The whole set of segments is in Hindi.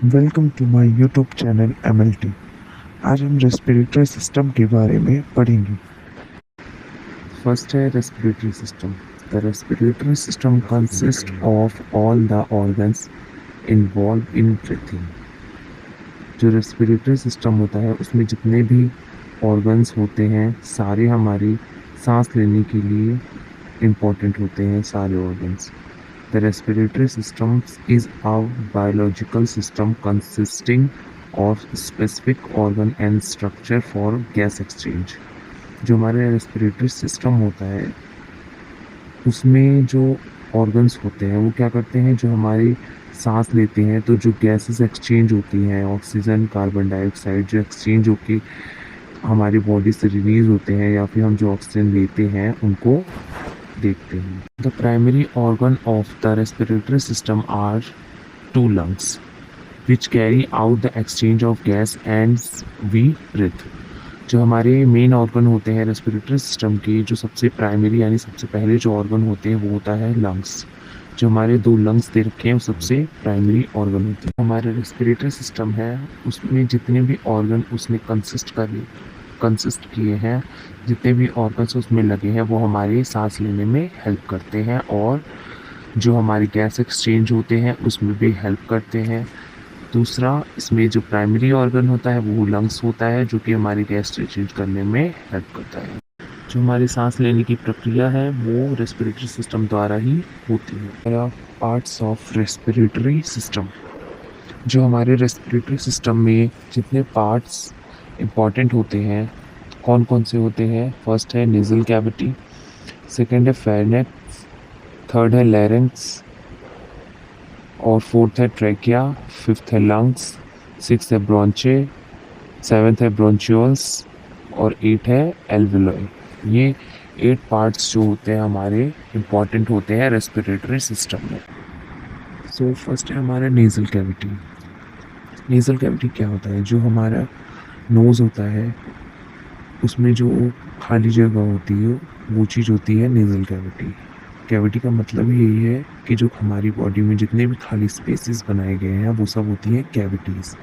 Welcome to my YouTube channel MLT। आज हम रेस्पिरेटरी सिस्टम के बारे में पढ़ेंगे। फर्स्ट है respiratory system. The respiratory system consist of all the organs involve in breathing. जो रेस्पिरेटरी सिस्टम होता है उसमें जितने भी ऑर्गन्स होते हैं सारे हमारी सांस लेने के लिए इम्पोर्टेंट होते हैं सारे organs. The respiratory system is a biological system consisting of specific organ and structure for gas exchange। जो हमारे रेस्पिरेटरी सिस्टम होता है उसमें जो ऑर्गन्स होते हैं वो क्या करते हैं, जो हमारी सांस लेते हैं तो जो गैसेस एक्सचेंज होती हैं, ऑक्सीजन कार्बन डाइऑक्साइड जो एक्सचेंज होकर हमारी बॉडी से रिलीज होते हैं या फिर हम जो ऑक्सीजन लेते हैं उनको देखते हैं। The primary organ of the respiratory system are two lungs which carry out the exchange of gas and we breathe. जो हमारे मेन ऑर्गन होते हैं रेस्पिरेटरी सिस्टम के, जो सबसे प्राइमरी यानी सबसे पहले जो ऑर्गन होते हैं वो होता है लंग्स। जो हमारे दो लंग्स दे रखे हैं वो सबसे प्राइमरी ऑर्गन होते हैं। हमारे रेस्पिरेटरी सिस्टम है उसमें जितने भी ऑर्गन उसने कंसिस्ट किए हैं, जितने भी ऑर्गन्स उसमें लगे हैं वो हमारी सांस लेने में हेल्प करते हैं और जो हमारी गैस एक्सचेंज होते हैं उसमें भी हेल्प करते हैं। दूसरा, इसमें जो प्राइमरी ऑर्गन होता है वो लंग्स होता है जो कि हमारी गैस एक्सचेंज करने में हेल्प करता है। जो हमारी सांस लेने की प्रक्रिया है वो रेस्पिरेटरी सिस्टम द्वारा ही होती है। Parts of respiratory system. जो हमारे रेस्पिरेटरी सिस्टम में जितने पार्ट्स इम्पॉर्टेंट होते हैं कौन कौन से होते हैं, फर्स्ट है नेज़ल कैविटी, सेकंड है फेरिंक्स, थर्ड है लैरिंक्स और फोर्थ है ट्रैकिया, फिफ्थ है लंग्स, सिक्स्थ है ब्रोंचे, सेवन्थ है ब्रोंचियोल्स और एट है एल्वियोलाई। ये 8 पार्ट्स जो होते हैं हमारे इम्पॉर्टेंट होते हैं रेस्पिरेटरी सिस्टम में। सो फर्स्ट है हमारा नेज़ल कैविटी। नेज़ल कैविटी क्या होता है, जो हमारा नोज़ होता है उसमें जो खाली जगह होती है वो चीज़ होती है नेज़ल कैविटी। कैविटी का मतलब यही है कि जो हमारी बॉडी में जितने भी खाली स्पेसेस बनाए गए हैं वो सब होती हैं कैविटीज़।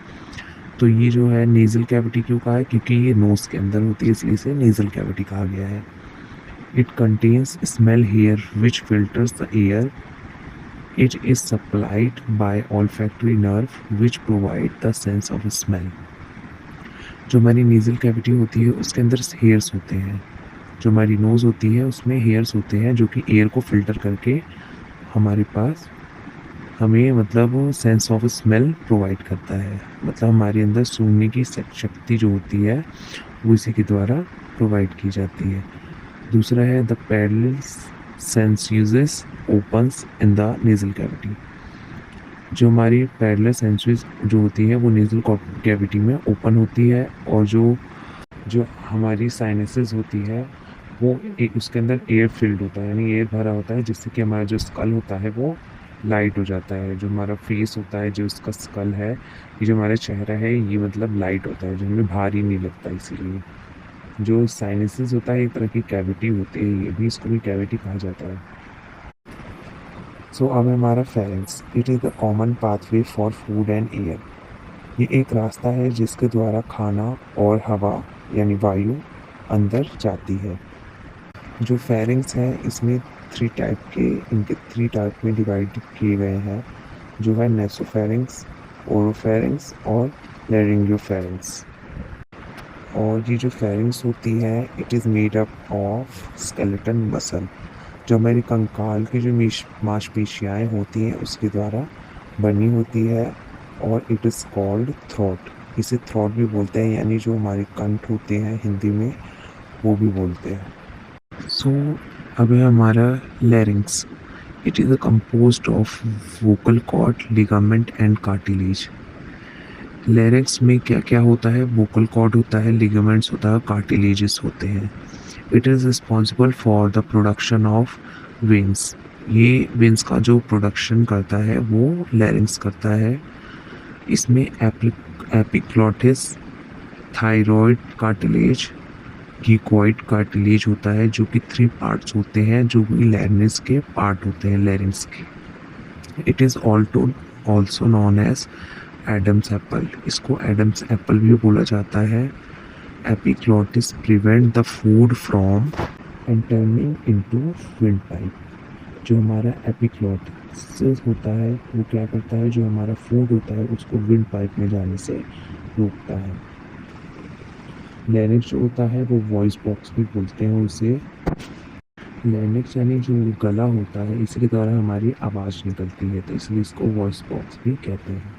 तो ये जो है नेज़ल कैविटी क्यों कहा है, क्योंकि ये नोज़ के अंदर होती है इसलिए इसे नेज़ल कैविटी कहा गया है। It contains smell hair which filters the air. It is supplied by olfactory nerve which provide the sense of smell. जो हमारी नेज़ल कैविटी होती है उसके अंदर हेयर्स होते हैं। जो हमारी नोज़ होती है उसमें हेयर्स होते हैं जो कि एयर को फिल्टर करके हमारे पास हमें मतलब सेंस ऑफ स्मेल प्रोवाइड करता है। मतलब हमारे अंदर सूंघने की शक्ति जो होती है वो इसी के द्वारा प्रोवाइड की जाती है। दूसरा है the parallel senses opens in the nasal cavity. जो हमारी पैरेलल सेंसेस जो होती है वो नेज़ल कैविटी में ओपन होती है और जो हमारी साइनसेस होती है वो एक उसके अंदर एयर फिल्ड होता है यानी एयर भरा होता है, जिससे कि हमारा जो स्कल होता है वो लाइट हो जाता है। जो हमारा फेस होता है, जो इसका स्कल है, ये जो हमारा चेहरा है ये मतलब लाइट होता है, जो हमें भारी नहीं लगता। इसीलिए जो साइनसेस होता है एक तरह की कैविटी होती है, ये भी इसको भी कैविटी कहा जाता है। सो अब हमारा pharynx. It is the common pathway for food and air. ये एक रास्ता है जिसके द्वारा खाना और हवा यानी वायु अंदर जाती है। जो फेरिंग्स हैं इसमें इनके 3 टाइप में डिवाइड किए गए हैं, जो है नेसोफेरिंग्स, ओरोफेरिंग्स और लैरिंगियोफेरिंग्स। और ये जो फेरिंग्स होती है it is made up of skeleton muscle. जो हमारी कंकाल की जो मांसपेशियाँ होती हैं उसके द्वारा बनी होती है और इट इज़ कॉल्ड थ्रोट। इसे थ्रोट भी बोलते हैं, यानी जो हमारे कंठ होते हैं हिंदी में वो भी बोलते हैं। सो अब है हमारा larynx. It is composed of vocal cord, ligament and cartilage. Larynx में क्या क्या होता है, वोकल कॉर्ड होता है, लिगामेंट्स होता है, कार्टिलेजेस होते हैं। It is responsible for the production of veins. ये वेन्स का जो प्रोडक्शन करता है वो लैरिंग्स करता है। इसमें एपिग्लॉटिस, थायरॉयड कार्टिलेज, गिकोइड कार्टिलेज होता है, जो कि 3 पार्ट्स होते हैं जो कि लैरिंग्स के पार्ट होते हैं लैरिंग्स के। It is also known as Adam's apple, इसको एडम्स एप्पल भी बोला जाता है। Epiglottis prevent the food from entering into wind pipe. जो हमारा एपिग्लॉटिस होता है वो क्या करता है, जो हमारा फूड होता है उसको विंड पाइप में जाने से रोकता है। लैरिंक्स जो होता है वो वॉइस बॉक्स भी बोलते हैं उसे। लैरिंक्स यानी जो गला होता है, इसके द्वारा हमारी आवाज़ निकलती है, तो इसलिए इसको वॉइस बॉक्स भी कहते हैं।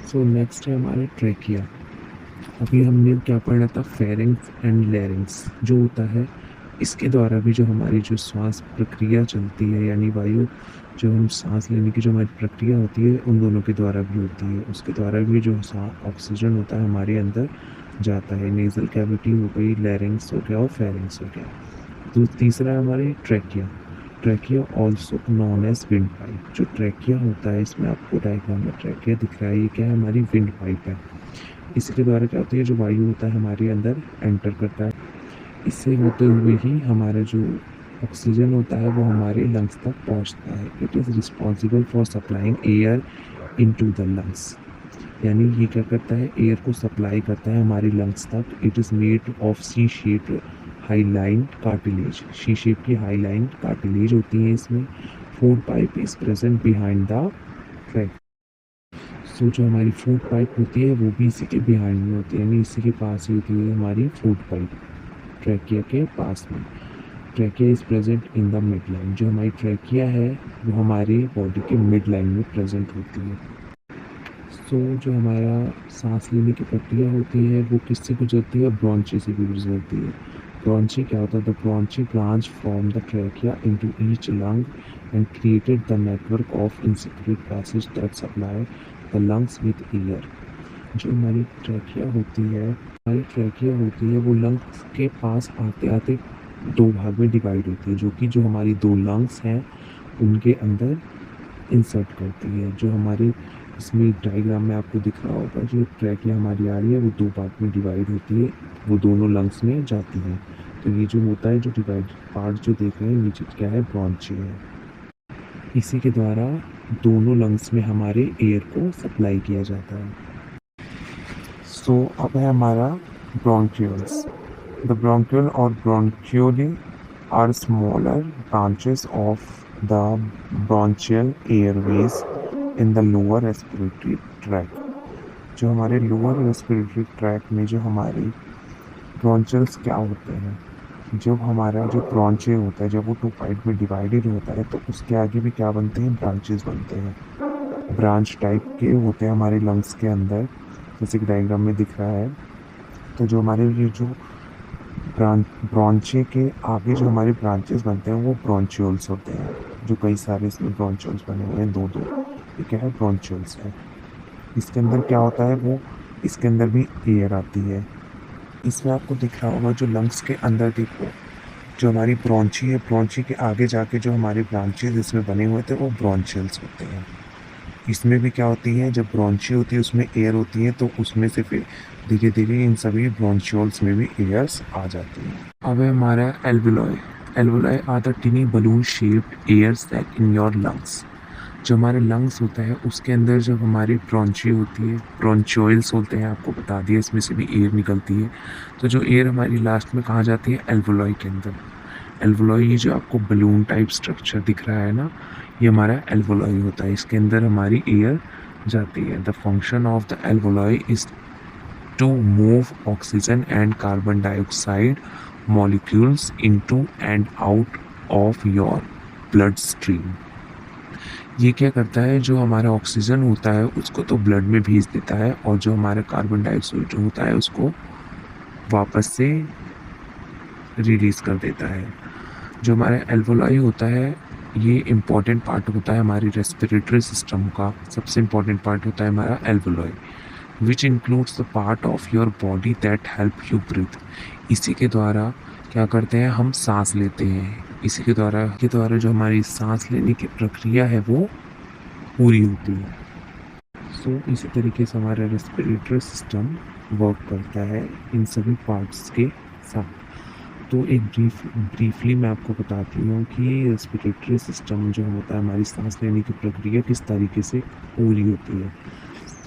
सो नेक्स्ट है हमारे ट्रेकिया। अभी हमने क्या पढ़ा था, फेरिंग्स एंड लैरिंग्स जो होता है, इसके द्वारा भी जो हमारी जो श्वास प्रक्रिया चलती है, यानी वायु जो हम सांस लेने की जो हमारी प्रक्रिया होती है उन दोनों के द्वारा भी होती है। उसके द्वारा भी जो ऑक्सीजन होता है हमारे अंदर जाता है। नेजल कैविटी हो गई, लैरिंग्स हो गया और फेरिंग्स हो गया। तो तीसरा है हमारी trachea. Trachea also known as wind pipe. जो ट्रैकिया होता है, इसमें आपको डायग्राम में ट्रैकिया दिख रहा है, ये क्या है, हमारी विंड पाइप है। इसके द्वारा क्या होती है, जो वायु होता है हमारे अंदर एंटर करता है, इससे होते हुए ही हमारा जो ऑक्सीजन होता है वो हमारे लंग्स तक पहुंचता है। It is responsible for supplying air into the lungs. यानी ये क्या करता है, एयर को सप्लाई करता है हमारी लंग्स तक। It is made of C shaped hyaline cartilage. C shape की हाईलाइन कार्टिलेज होती है इसमें। Food pipe is present behind the tract. So जो हमारी फूड पाइप होती है वो भी इसी के बिहाइंड में होती है, यानी इसी के पास ही होती है हमारी फूड पाइप, ट्रैकिया के पास में। Trachea is present in the mid line. जो हमारी ट्रैकिया है वो हमारी बॉडी के मिड लाइन में प्रेजेंट होती है। सो जो हमारा सांस लेने की प्रक्रिया होती है वो किससे गुजरती है, ब्रोंची से भी गुजरती है। ब्रोंची क्या होता है, the bronchi branch from the trachea into each lung and created the network of इंसेक्रेट passage that supply the lungs with air. जो हमारी ट्रैकिया होती है वो लंग्स के पास आते आते दो भाग में डिवाइड होती है, जो कि जो हमारी दो लंग्स हैं उनके अंदर इंसर्ट करती है। जो हमारे इसमें डायग्राम में आपको दिख रहा होगा, जो ट्रैकिया हमारी आ रही है वो दो पार्ट में डिवाइड होती है, वो दोनों लंग्स में जाती है। तो ये जो होता है, जो डिवाइड पार्ट जो देख रहे हैं, ये क्या है, ब्रोंची है। इसी के द्वारा दोनों लंग्स में हमारे एयर को सप्लाई किया जाता है। सो अब है हमारा ब्रोंक्यूल्स। द ब्रोंक्यूल और bronchioli are smaller branches of the bronchial airways in the lower respiratory tract. जो हमारे लोअर रेस्पिरेटरी ट्रैक में जो हमारे ब्रोंचियल्स क्या होते हैं, जब हमारा जो ब्रोंचियल होता है जब वो टू पार्ट में डिवाइडेड होता है तो उसके आगे भी क्या बनते हैं, ब्रांचेस बनते हैं। ब्रांच टाइप के होते हैं हमारे लंग्स के अंदर, जैसे कि डायग्राम में दिख रहा है। तो जो हमारे ये जो ब्रोंचे के आगे जो हमारे ब्रांचेस बनते हैं वो ब्रोंचियोल्स होते हैं। जो कई सारे इसमें ब्रोंचियोल्स बने हुए हैं, दो दो, ये क्या है, ब्रोंचियोल्स है। इसके अंदर क्या होता है, वो इसके अंदर भी एयर आती है। इसमें आपको दिख रहा होगा, जो लंग्स के अंदर देखो, जो हमारी ब्रोंची है, ब्रोंची के आगे जाके जो हमारे ब्रांचेस इसमें बने हुए थे वो ब्रोंचियल्स होते हैं। इसमें भी क्या होती है, जब ब्रोंची होती है उसमें एयर होती है, तो उसमें से फिर धीरे धीरे इन सभी ब्रोंचियोल्स में भी एयर्स आ जाती है। अब है हमारा alveoli. Alveoli are the tiny balloon shaped air sac in your lungs. जो हमारे लंग्स होता है उसके अंदर जब हमारी ब्रोंची होती है, ब्रोंचियोल्स होते हैं, आपको बता दिया, इसमें से भी एयर निकलती है। तो जो एयर हमारी लास्ट में कहाँ जाती है, एल्वुलाई के अंदर। एल्वुलाई, ये जो आपको बलून टाइप स्ट्रक्चर दिख रहा है ना, ये हमारा एल्वुलाई होता है, इसके अंदर हमारी एयर जाती है। The function of the alveoli is to move oxygen and carbon dioxide molecules into and out of your blood stream. ये क्या करता है, जो हमारा ऑक्सीजन होता है उसको तो ब्लड में भेज देता है, और जो हमारा कार्बन डाइऑक्साइड जो होता है उसको वापस से रिलीज कर देता है। जो हमारा एल्वुलाई होता है ये इम्पॉर्टेंट पार्ट होता है हमारी रेस्पिरेटरी सिस्टम का। सबसे इम्पॉर्टेंट पार्ट होता है हमारा alveoli, which includes the part of your body that help you breathe. इसी के द्वारा क्या करते हैं, हम सांस लेते हैं। इसी के द्वारा जो हमारी सांस लेने की प्रक्रिया है वो पूरी होती है। सो इसी तरीके से हमारा रेस्पिरेटरी सिस्टम वर्क करता है इन सभी पार्ट्स के साथ। तो एक ब्रीफली मैं आपको बताती हूँ कि रेस्पिरेटरी सिस्टम जो होता है, हमारी सांस लेने की प्रक्रिया किस तरीके से पूरी होती है।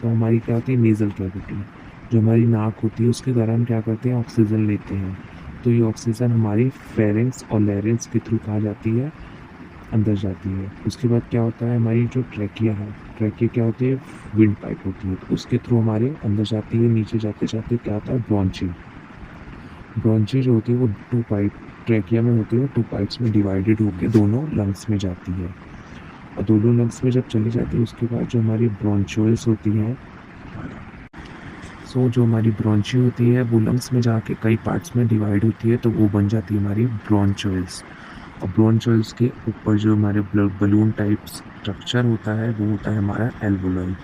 तो हमारी क्या होती है, नेज़ल कैविटी, जो हमारी नाक होती है उसके द्वारा हम क्या करते हैं, ऑक्सीजन लेते हैं। तो ये ऑक्सीजन हमारी फेरेंक्स और लैरिंक्स के थ्रू कहाँ जाती है, अंदर जाती है। उसके बाद क्या होता है, हमारी जो ट्रैकिया है, ट्रैकिया क्या होती है, विंड पाइप होती है, तो उसके थ्रू हमारे अंदर जाती है। नीचे जाते जाते क्या होता है, ब्रॉन्ची, ब्रॉन्ची जो होती है वो टू पाइप ट्रैकिया में होती है, टू पाइप्स में डिवाइडेड होकर दोनों लंग्स में जाती है। और दोनों लंग्स में जब चली जाती है उसके बाद जो हमारी ब्रोंचुअल्स होती हैं, जो हमारी ब्रोंची होती है वो लंग्स में जाके कई पार्ट्स में डिवाइड होती है, तो वो बन जाती है हमारी ब्रोंचुअल्स। और ब्रोंचुअल्स के ऊपर जो हमारे बलून टाइप स्ट्रक्चर होता है वो होता है हमारा एल्वोलाई,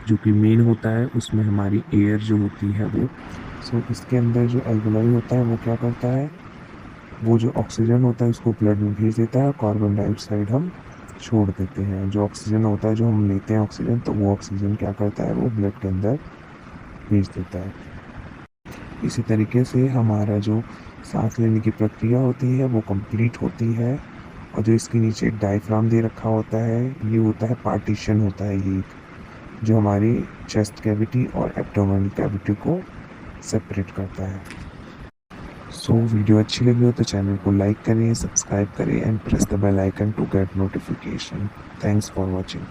जो कि मेन होता है, उसमें हमारी एयर जो होती है वो। इसके अंदर जो एल्वोलाई होता है वो क्या करता है, वो जो ऑक्सीजन होता है उसको ब्लड में भेज देता है, कार्बन डाइऑक्साइड हम छोड़ देते हैं। जो ऑक्सीजन होता है जो हम लेते हैं ऑक्सीजन, तो वो ऑक्सीजन क्या करता है, वो ब्लड के अंदर भेज देता है। इसी तरीके से हमारा जो सांस लेने की प्रक्रिया होती है वो कंप्लीट होती है। और जो इसके नीचे एक डायफ्राम दे रखा होता है, ये होता है पार्टीशन होता है, ये जो हमारी चेस्ट कैविटी और एब्डोमेनल कैविटी को सेपरेट करता है। वीडियो अच्छी लगी हो तो चैनल को लाइक करें, सब्सक्राइब करें and press the bell icon to get notification. Thanks for watching.